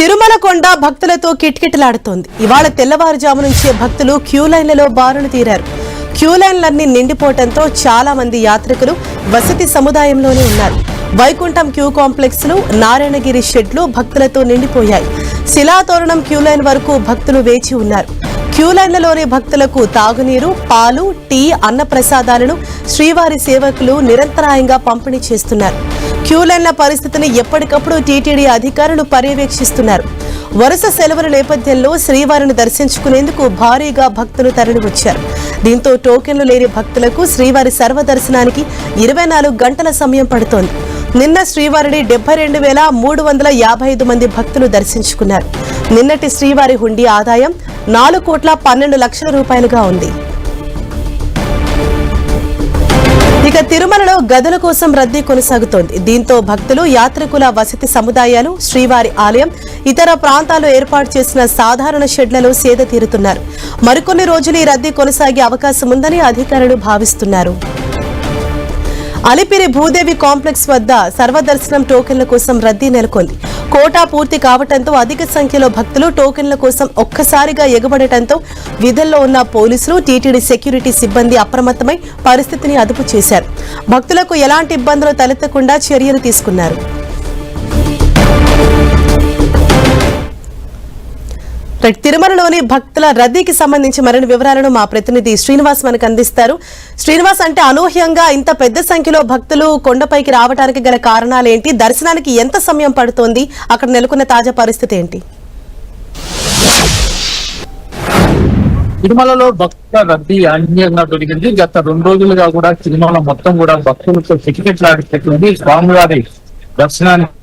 తిరుమల కొండ భక్తులతో కిటకిటలాడుతోంది. ఇవాళ తెల్లవారుజాము నుంచే భక్తులు క్యూ లైన్లలో బారులు తీరారు. క్యూ లైన్లన్నీ నిండిపోవడంతో చాలా మంది యాత్రికులు వసతి సముదాయంలోనే ఉన్నారు. వైకుంఠం క్యూ కాంప్లెక్స్ లు, నారాయణగిరి షెడ్లు భక్తులతో నిండిపోయాయి. శిలాతోరణం క్యూ లైన్ వరకు భక్తులు వేచి ఉన్నారు. క్యూ లైన్లలోని భక్తులకు తాగునీరు, పాలు, టీ, అన్న ప్రసాదాలను శ్రీవారి సేవకులు నిరంతరాయంగా పంపిణీ చేస్తున్నారు. క్యూ లైన్ల పరిస్థితిని ఎప్పటికప్పుడు టీటీడీ అధికారులు పర్యవేక్షిస్తున్నారు. వరుస సెలవుల నేపథ్యంలో శ్రీవారిని దర్శించుకునేందుకు భారీగా భక్తులు తరలివచ్చారు. దీంతో టోకెన్లు లేని భక్తులకు శ్రీవారి సర్వదర్శనానికి 24 గంటల సమయం పడుతోంది. నిన్న శ్రీవారిని 72,355 మంది భక్తులు దర్శించుకున్నారు. నిన్నటి శ్రీవారి హుండీ ఆదాయం 4,12,00,000 రూపాయలుగా ఉంది. ఇక తిరుమలలో గదుల కోసం రద్దీ కొనసాగుతోంది. దీంతో భక్తులు, యాత్రికుల వసతి సముదాయాలు, శ్రీవారి ఆలయం, ఇతర ప్రాంతాల్లో ఏర్పాటు చేసిన సాధారణ షెడ్లలో సేద తీరుతున్నారు. మరికొన్ని రోజులు ఈ రద్దీ కొనసాగే అవకాశం ఉందని అధికారులు భావిస్తున్నారు. అలిపిరి భూదేవి కాంప్లెక్స్ వద్ద సర్వదర్శనం టోకెన్ల కోసం రద్దీ నెలకొంది. కోటా పూర్తి కావడంతో అధిక సంఖ్యలో భక్తులు టోకెన్ల కోసం ఒక్కసారిగా ఎగబడటంతో విధుల్లో ఉన్న పోలీసులు, టీటీడీ సెక్యూరిటీ సిబ్బంది అప్రమత్తమై పరిస్థితిని అదుపు చేశారు. భక్తులకు ఎలాంటి ఇబ్బందులు తలెత్తకుండా చర్యలు తీసుకున్నారు. తిరుమలలోని భక్తుల రద్దీకి సంబంధించి మరిన్ని వివరాలను మా ప్రతినిధి శ్రీనివాస్ మనకు అందిస్తారు. శ్రీనివాస్, అంటే అనూహ్యంగా ఇంత పెద్ద సంఖ్యలో భక్తులు కొండపైకి రావడానికి గల కారణాలు ఏంటి? దర్శనానికి ఎంత సమయం పడుతోంది? అక్కడ నెలకొన్న తాజా పరిస్థితి ఏంటి? తిరుమలలో భక్తుల రద్దీ అనూహ్యంగా దొరికింది. గత 2 రోజులుగా కూడా తిరుమల మొత్తం కూడా భక్తులతో కిటకిటలాడుతుంది. స్వామివారి దర్శనానికి